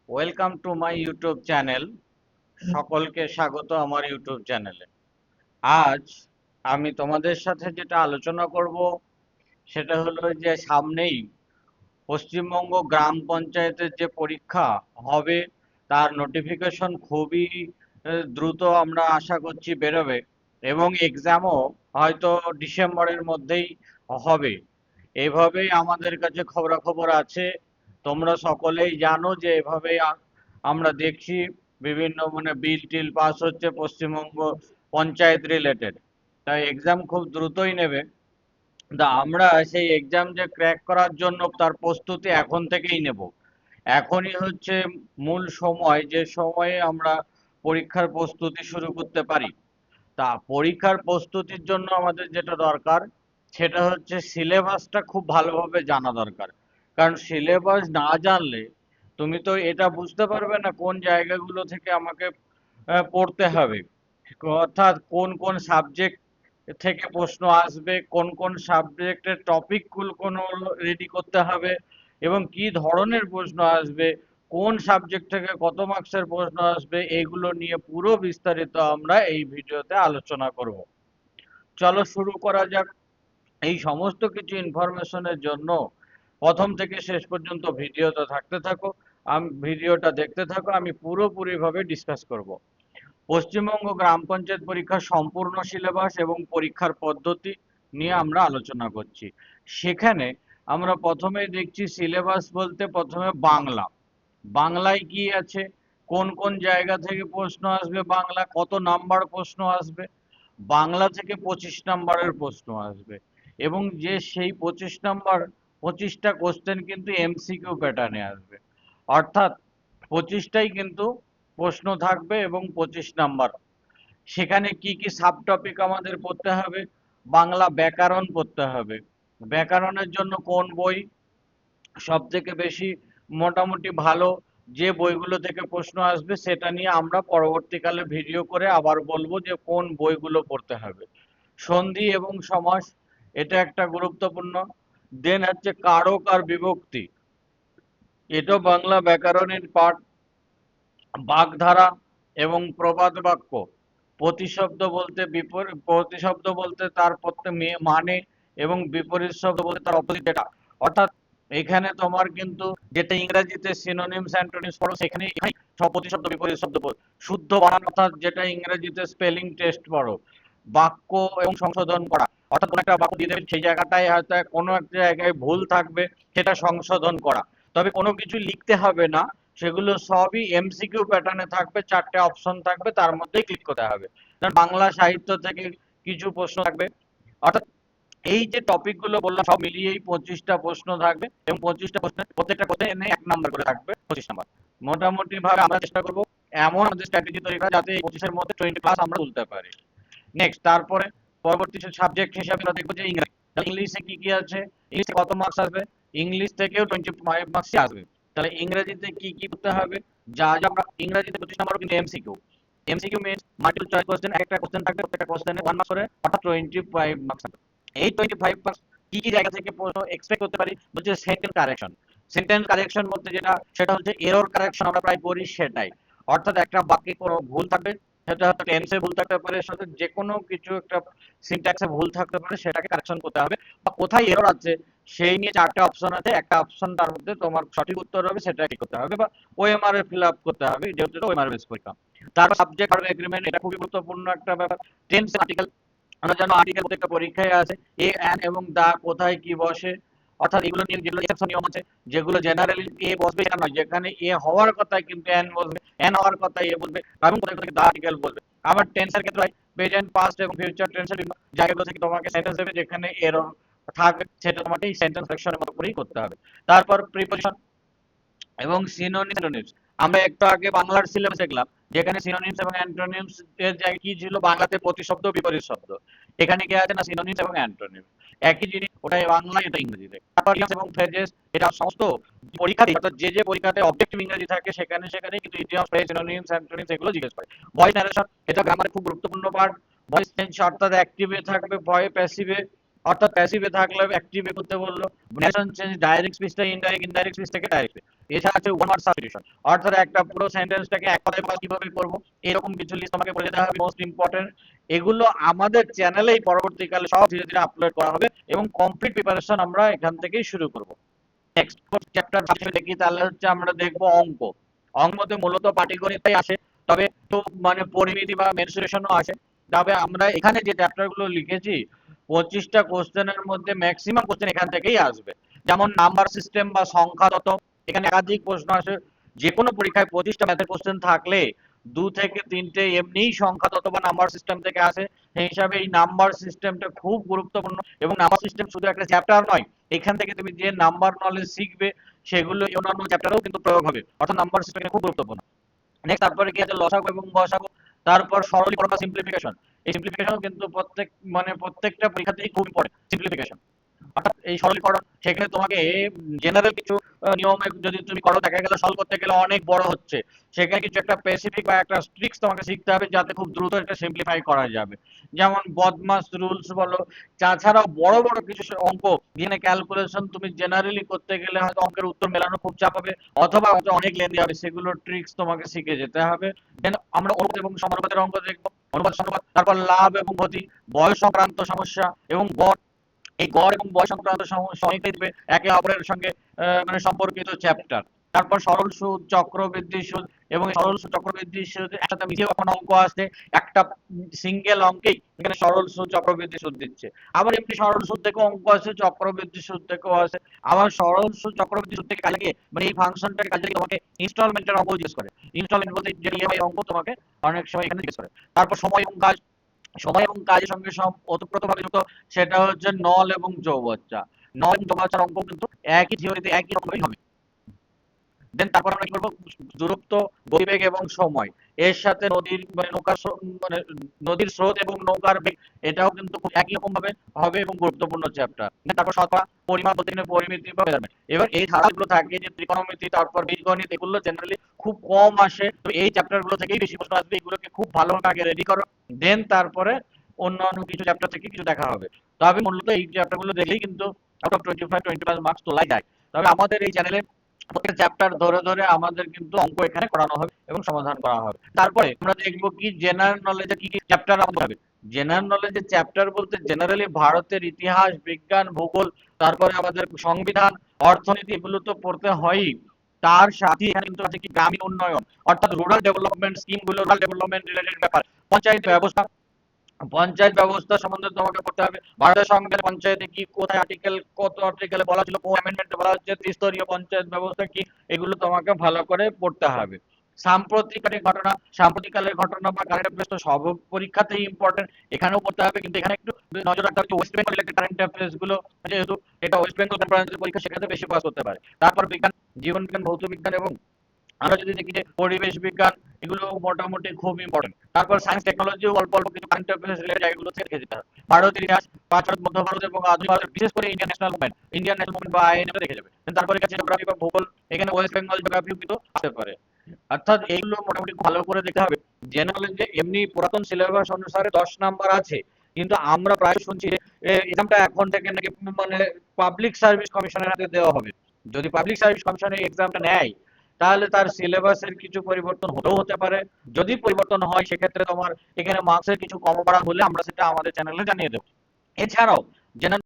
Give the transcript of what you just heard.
Welcome to my YouTube channel. সকলকে স্বাগত আমার ইউটিউব চ্যানেলে। আজ আমি তোমাদের সাথে যেটা আলোচনা করব সেটা হলো যে সামনেই পশ্চিমবঙ্গ গ্রাম পঞ্চায়েতের যে পরীক্ষা হবে তার নোটিফিকেশন খুবই দ্রুত আমরা আশা করছি বেরোবে, এবং এক্সামও হয়তো ডিসেম্বরের মধ্যেই হবে। এভাবেই আমাদের কাছে খবরাখবর আছে। তোমরা সকলেই জানো যে এভাবে আমরা দেখছি বিভিন্ন বিল টিল পাস হচ্ছে পশ্চিমবঙ্গ পঞ্চায়েত রিলেটেড। তাই এক্সাম খুব দ্রুতই নেবে। আমরা সেই এক্সাম যে ক্র্যাক করার জন্য তার প্রস্তুতি এখন থেকেই নেব। এখনই হচ্ছে মূল সময়, যে সময়ে আমরা পরীক্ষার প্রস্তুতি শুরু করতে পারি। তা পরীক্ষার প্রস্তুতির জন্য আমাদের যেটা দরকার সেটা হচ্ছে সিলেবাসটা খুব ভালোভাবে জানা দরকার। কারণ সিলেবাস না জানলে তুমি তো এটা বুঝতে পারবে না কোন জায়গাগুলো থেকে আমাকে পড়তে হবে, অর্থাৎ কোন কোন সাবজেক্ট থেকে প্রশ্ন আসবে, কোন কোন সাবজেক্টের টপিকগুলো কোন রেডি করতে হবে, এবং কি ধরনের প্রশ্ন আসবে, কোন সাবজেক্ট থেকে কত মার্কসের প্রশ্ন আসবে, এগুলো নিয়ে পুরো বিস্তারিত আমরা এই ভিডিওতে আলোচনা করব। চলো শুরু করা যাক। এই সমস্ত কিছু ইনফরমেশনের জন্য প্রথম থেকে শেষ পর্যন্ত ভিডিওটা থাকতে থাকো, ভিডিওটা দেখতে থাকো, আমি পুরোপুরিভাবে ডিসকাস করব। পশ্চিমবঙ্গ গ্রাম পঞ্চায়েত পরীক্ষার সম্পূর্ণ সিলেবাস এবং পরীক্ষার পদ্ধতি নিয়ে আমরা আলোচনা করছি। সেখানে আমরা প্রথমেই দেখছি সিলেবাস বলতে প্রথমে বাংলা। বাংলায় কি আছে, কোন কোন জায়গা থেকে প্রশ্ন আসবে, বাংলা কত নাম্বার প্রশ্ন আসবে। বাংলা থেকে 25 নম্বরের প্রশ্ন আসবে, এবং যে সেই 25 নম্বর, 25টা কোশ্চেন কিন্তু এমসিকিউ প্যাটার্নে আসবে। অর্থাৎ 25টাই কিন্তু প্রশ্ন থাকবে এবং 25 নাম্বার। সেখানে কি কি সাব টপিক আমাদের পড়তে হবে? বাংলা ব্যাকরণ পড়তে হবে। ব্যাকরণের জন্য কোন বই সব থেকে বেশি মোটামুটি ভালো, যে বইগুলো থেকে প্রশ্ন আসবে সেটা নিয়ে আমরা পরবর্তীকালে ভিডিও করে আবার বলবো যে কোন বইগুলো পড়তে হবে। সন্ধি এবং সমাস, এটা একটা গুরুত্বপূর্ণ। দেন হচ্ছে কারক আর বিভক্তি, এটা বাংলা ব্যাকরণের পার্ট। বাগধারা এবং প্রবাদ বাক্য, প্রতিশব্দ বলতে প্রতিশব্দ বলতে তার মানে, এবং বিপরীত শব্দ বলতে তার অপোজিট যেটা। অর্থাৎ এখানে তোমার কিন্তু যেটা ইংরেজিতে সিনোনিমস অ্যান্টোনিমস পড়ো, সেখানে সব প্রতিশব্দ বিপরীত শব্দ পড়ো। শুদ্ধ বানান, অর্থাৎ যেটা ইংরেজিতে স্পেলিং টেস্ট পড়ো। বাক্য এবং সংশোধন করা, অর্থাৎ কোনো একটা বাক্য দিয়ে দেবে, সেই জায়গাটায় হয়তো কোনো একটা জায়গায় ভুল থাকবে, সেটা সংশোধন করা। তবে কোনো কিছু লিখতে হবে না, সেগুলো সবই এমসিকিউ প্যাটার্নে থাকবে, 4টে অপশন থাকবে, তার মধ্যেই ক্লিক করতে হবে। বাংলা সাহিত্য থেকে কিছু প্রশ্ন থাকবে। অর্থাৎ এই যে টপিক গুলো বললাম সব মিলিয়েই 25টা প্রশ্ন থাকবে, এবং 25টা প্রশ্ন প্রত্যেকটা কোশ্চেনে 1 নাম্বার করে থাকবে, 25 নাম্বার। মোটামুটি ভাবে আমরা চেষ্টা করবো এমন আমাদের স্ট্র্যাটেজি তৈরি করা যাতে এই 25-এর মধ্যে 20+ আমরা তুলতে পারি। নেক্সট, তারপরে পরবর্তী সাবজেক্ট হিসাবে আমরা দেখবো যে ইংরেজি। ইংলিশে কি কি আছে, ইংলিশে কত মার্কস আসবে? ইংলিশ থেকেও 25 মার্কস আসবে। তাহলে ইংরেজিতে কি কি করতে হবে? যা যা আমরা ইংরেজিতে 25 নম্বর কিন্তু MCQ. MCQ means multiple choice question, একটা কোশ্চেন থাকবে, প্রত্যেকটা কোশ্চেনে 1 মার্কস করে, অর্থাৎ 25 মার্কস। এই 25 মার্কস কি কি জায়গা থেকে প্রশ্ন এক্সপেক্ট করতে পারি? বলছে সেন্টেন্স কারেকশন। সেন্টেন্স কারেকশন বলতে যেটা, সেটা হচ্ছে এরর কারেকশন আমরা প্রায় করি সেটাই। অর্থাৎ একটা বাক্যে কোনো ভুল থাকবে, সেটা হয়তো টেন্সে ভুল থাকতে পারে, সাথে যে কোনো কিছু একটা সিনট্যাক্সে ভুল থাকতে পারে, সেটাকে কারেকশন করতে হবে। বা কোথায় এরর আছে সেই নিয়ে 4টে অপশন আছে, একটা অপশন তার মধ্যে তোমার সঠিক উত্তর হবে, সেটা কি করতে হবে, বা ওএমআর এ ফিল আপ করতে হবে, যেহেতু ওএমআর বেস পরীক্ষা। তারপর সাবজেক্ট ভার্ব এগ্রিমেন্ট, এটা খুবই গুরুত্বপূর্ণ একটা ব্যাপার। টেন্স আর্টিকেল, আমরা জানো আর্টিকেল প্রত্যেকটা পরীক্ষায় আছে, এ অ্যান এবং দা কোথায় কি বসে। অর্থাৎ এগুলো নিয়ে যেগুলো এক্সেপশন নিয়ম আছে, যেগুলো জেনারেলি এ বসবে সেটা নয়, যেখানে এ হওয়ার কথা কিন্তু এন বসবে, এন হওয়ার কথা এ বলবে, এবং কোথায় কোথায় দা আর্টিকেল বলবে। আবার টেন্সের ক্ষেত্রে হয় প্রেজেন্ট, পাস্ট এবং ফিউচার টেন্সের জায়গাগুলো থেকে তোমাকে সেন্টেন্স দেবে, যেখানে এরর থাকবে সেটা তোমাকে এই সেন্টেন্স কারেকশনের মতো করেই করতে হবে। তারপর প্রিপোজিশন এবং সিনোনিমস। আমরা একটু আগে বাংলার সিলেবাস দেখলাম, যেখানে সিনোনিমস এবং অ্যান্টোনিমস এর জায়গায় কি ছিল? বাংলাতে প্রতিশব্দ বিপরীত শব্দ। এখানে কি আছে না, সিনোনিমস এবং অ্যান্টোনিমস একই জিনিস, ওটা বাংলা এটা ইংরেজিতে। তারপর ইডিয়মস এবং ফ্রেজেস, এটা সমস্ত পরীক্ষাতে, অর্থাৎ যে যে পরীক্ষাতে অবজেক্টিভ ইংরেজি থাকে সেখানে সেখানে কিন্তু ইডিয়মস, ফ্রেজ, সিনোনিমস, অ্যান্টোনিমস এগুলো জিজ্ঞেস করে। ভয়েস ন্যারেশন, এটা গ্রামারে খুব গুরুত্বপূর্ণ পার্ট। ভয়েস চেঞ্জ, অর্থাৎ অ্যাক্টিভে থাকবে, ভয়ে প্যাসিভে, অর্থাৎ প্যাসিভে থাকলে অ্যাক্টিভে করতে বললো। ন্যারেশন চেঞ্জ, ডাইরেক্ট স্পিচ থেকে ইনডাইরেক্ট, ইনডাইরেক্ট স্পিচ থেকে ডাইরেক্ট স্পিচ। এছাড়া আছে ওয়ান ওয়ার্ড সাবস্টিটিউশন, অর্থাৎ একটা পুরো সেন্টেন্সটাকে এক কথায় প্রকাশ কিভাবে করব, এরকম কিছু লিস্ট আমাকে বলে দিতে হবে মোস্ট ইম্পর্টেন্ট। এগুলো আমাদের চ্যানেলেই পরবর্তীকালে সব ধীরে ধীরে আপলোড করা হবে এবং কমপ্লিট প্রিপারেশন আমরা এখান থেকেই শুরু করব। নেক্সট চ্যাপ্টার দেখি, তাহলে হচ্ছে আমরা দেখব অঙ্ক। অঙ্কতে মূলত পাটিগণিতই আসে, তবে তো মানে পরিমিতি বা মেনসুরেশনও আসে। তবে আমরা এখানে যে চ্যাপ্টারগুলো লিখেছি 25টা কোশ্চেনের মধ্যে ম্যাক্সিমাম কোশ্চেন এখান থেকেই আসবে। যেমন নাম্বার সিস্টেম বা সংখ্যা তত্ত্ব, এখানে একাধিক প্রশ্ন আসে। যে কোনো পরীক্ষায় 25টা ম্যাথের কোশ্চেন থাকলে 2 থেকে 3টে এমনিই সংখ্যা তত্ত্ব বা নাম্বার সিস্টেম থেকে আসে। সেই হিসাবে এই নাম্বার সিস্টেমটা খুব গুরুত্বপূর্ণ, এবং নাম্বার সিস্টেম শুধু একটা চ্যাপ্টার নয়, এখান থেকে তুমি যে নাম্বার নলেজ শিখবে সেগুলো অন্যান্য চ্যাপ্টারেও কিন্তু প্রয়োগ হবে, অর্থাৎ নাম্বার সিস্টেম খুব গুরুত্বপূর্ণ। নেক্সট তারপরে কি আছে, লসাগু এবং গসাগু, তারপর সরলীকরণ বা সিম্পলিফিকেশন। এই সিম্পলিফিকেশন কিন্তু প্রত্যেকটা পরীক্ষাতেই খুব ইম্পর্টেন্ট সিম্পলিফিকেশন, অর্থাৎ এই সরলীকরণ। সেখানে তোমাকে জেনারেল কিছু নিয়ম যদি তুমি করো, দেখা গেল সলভ করতে গেলে অনেক বড় হচ্ছে, সেখানে কিছু একটা স্পেসিফিক বা একটা ট্রিক্স তোমাকে শিখতে হবে যাতে খুব দ্রুত এটা সিম্পলিফাই করা যাবে। যেমন বদমাস রুলস বলো, তাছাড়াও বড় বড় কিছু অঙ্ক যেখানে ক্যালকুলেশন তুমি জেনারেলি করতে গেলে হয়তো অঙ্কের উত্তর মেলানো খুব চাপ হবে, অথবা হয়তো অনেক লেন্দি হবে, সেগুলো ট্রিক্স তোমাকে শিখে যেতে হবে। দেন আমরা অনুপাত এবং সমানুপাতের অঙ্ক দেখবো, অনুপাত সমানুপাত, তারপর লাভ এবং ক্ষতি, বয়স সংক্রান্ত সমস্যা এবং গড়। এই গড় এবং বয়স সংক্রান্ত সমস্যা দেখবে একে অপরের সঙ্গে মানে সম্পর্কিত চ্যাপ্টার। তারপর সরল সুদ, চক্রবৃদ্ধি সুদ, এবং সরল সুদ চক্রবৃদ্ধি সুদ একসাথে মিশিয়ে কখনো অঙ্ক আসছে, একটা সিঙ্গেল অঙ্কেই এখানে সরল সুদ চক্রবৃদ্ধি সুদ দিচ্ছে। আবার এমনি সরল সুদ থেকেও অঙ্ক আছে, চক্রবৃদ্ধি সুদ থেকেও আছে। আবার সরল সুদ চক্রবৃদ্ধি সুদ থেকে কাজে গিয়ে মানে এই ফাংশনটাকে কাজে লাগিয়ে তোমাকে ইনস্টলমেন্টের অঙ্ক জিজ্ঞেস করে, ইনস্টলমেন্ট বলতে যে ইএমআই অঙ্ক তোমাকে অনেক সময় এখানে জিজ্ঞেস করে। তারপর সময় এবং কাজ, সময় এবং কাজের সঙ্গে ওতপ্রোতভাবে যুক্ত, সেটা হচ্ছে নল এবং চৌবাচ্চা। নল এবং চৌবাচ্চার অঙ্ক কিন্তু একই থিওরিতে একই রকমই হবে। দেন তারপর আমরা কি করবো, দূরত্ব, গতিবেগ এবং সময়, এর সাথে নদীর মানে মানে নদীর স্রোত এবং নৌকার বেগ, এটাও কিন্তু খুব একই রকম ভাবে হবে এবং গুরুত্বপূর্ণ চ্যাপ্টার। তারপর শতকরা, পরিমাপ বলতে গেলে পরিমিতি বা মেজারমেন্ট। এবার এই ধারাগুলো থাকে যে ত্রিকোণমিতি, তারপর বীজগণিত, এগুলো জেনারেলি খুব কম আসে, তো এই চ্যাপ্টার গুলো থেকেই বেশি প্রশ্ন আসবে, এগুলোকে খুব ভালোভাবে আগে রেডি করো। দেন তারপরে অন্যান্য কিছু চ্যাপ্টার থেকে কিছু দেখা হবে। তবে মূলত এই চ্যাপ্টার গুলো দেখলেই কিন্তু আউট অফ 25 মার্কস তোলাই যায়। তবে আমাদের এই চ্যানেলে প্রত্যেকটা চ্যাপ্টার ধরে ধরে আমাদের কিন্তু অঙ্ক এখানে করানো হবে এবং সমাধান করা হবে। তারপরে আমরা দেখব কি জেনারেল নলেজে কি কি চ্যাপ্টার আমাদের হবে। জেনারেল নলেজের চ্যাপ্টার বলতে জেনারেলি ভারতের ইতিহাস, বিজ্ঞান, ভূগোল, তারপরে আমাদের সংবিধান, অর্থনীতি, এগুলো তো পড়তে হয়ই। তার সাথে এখানে কিন্তু আছে কি গ্রামীণ উন্নয়ন, অর্থাৎ রুরাল ডেভেলপমেন্ট স্কিম গুলো, রুরাল ডেভেলপমেন্ট রিলেটেড ব্যাপার, পঞ্চায়েত ব্যবস্থা, পঞ্চায়েত ব্যবস্থা সম্বন্ধে তোমাকে পড়তে হবে। ভারতের সংবিধানে পঞ্চায়েতে কি, কোথায় আর্টিকেল, কত আর্টিকেলে বলা ছিল, কোন অ্যামেন্ডমেন্টে বলা হচ্ছে, ত্রিস্তরীয় পঞ্চায়েত ব্যবস্থা কি, এগুলো তোমাকে ভালো করে পড়তে হবে। সাম্প্রতিককালের ঘটনা, সাম্প্রতিককালের ঘটনা বা কারেন্ট অ্যাফেয়ার্স তো সব পরীক্ষাতেই ইম্পর্টেন্ট, এখানেও পড়তে হবে, কিন্তু এখানে একটু নজর রাখতে হবে West Bengal related current affairs গুলো, যেহেতু এটা ওয়েস্ট বেঙ্গল ব্রাঞ্চের পরীক্ষা, সেখানে বেশি ফোকাস করতে পারে। তারপর বিজ্ঞান, জীবন বিজ্ঞান, ভৌত বিজ্ঞান, এবং আমরা যদি দেখি যে পরিবেশ বিজ্ঞান, এগুলো মোটামুটি খুব ইম্পর্টেন্ট। তারপর সায়েন্স টেকনোলজিও অল্প অল্প কিছু কারেন্ট অ্যাফেয়ার্স রিলেটেড জায়গাগুলো থেকে দেখে যেতে হবে। ভারতের ইতিহাস, প্রাচীন মধ্য ভারত এবং আধুনিক ভারত, বিশেষ করে ইন্ডিয়ান ন্যাশনাল মুভমেন্ট, বা আইএনএ দেখে যাবে। তারপরে কাছে জিওগ্রাফি বা ভূগোল, এখানে ওয়েস্ট বেঙ্গল জিওগ্রাফিও কিন্তু আসতে পারে। অর্থাৎ এইগুলো মোটামুটি ভালো করে দেখতে হবে। জেনারেল যে এমনি পুরাতন সিলেবাস অনুসারে 10 নাম্বার আছে, কিন্তু আমরা প্রায় শুনছি যে এক্সামটা এখন থেকে নাকি মানে পাবলিক সার্ভিস কমিশনের হাতে দেওয়া হবে। যদি পাবলিক সার্ভিস কমিশন এই এক্সামটা নেয়, তাহলে তার সিলেবাসের কিছু পরিবর্তন হতেও হতে পারে। যদি পরিবর্তন হয়, সেক্ষেত্রে তোমার এখানে মার্কসের কিছু কম করা হলে আমরা সেটা আমাদের চ্যানেলে জানিয়ে দেবো। এছাড়াও জেনারেল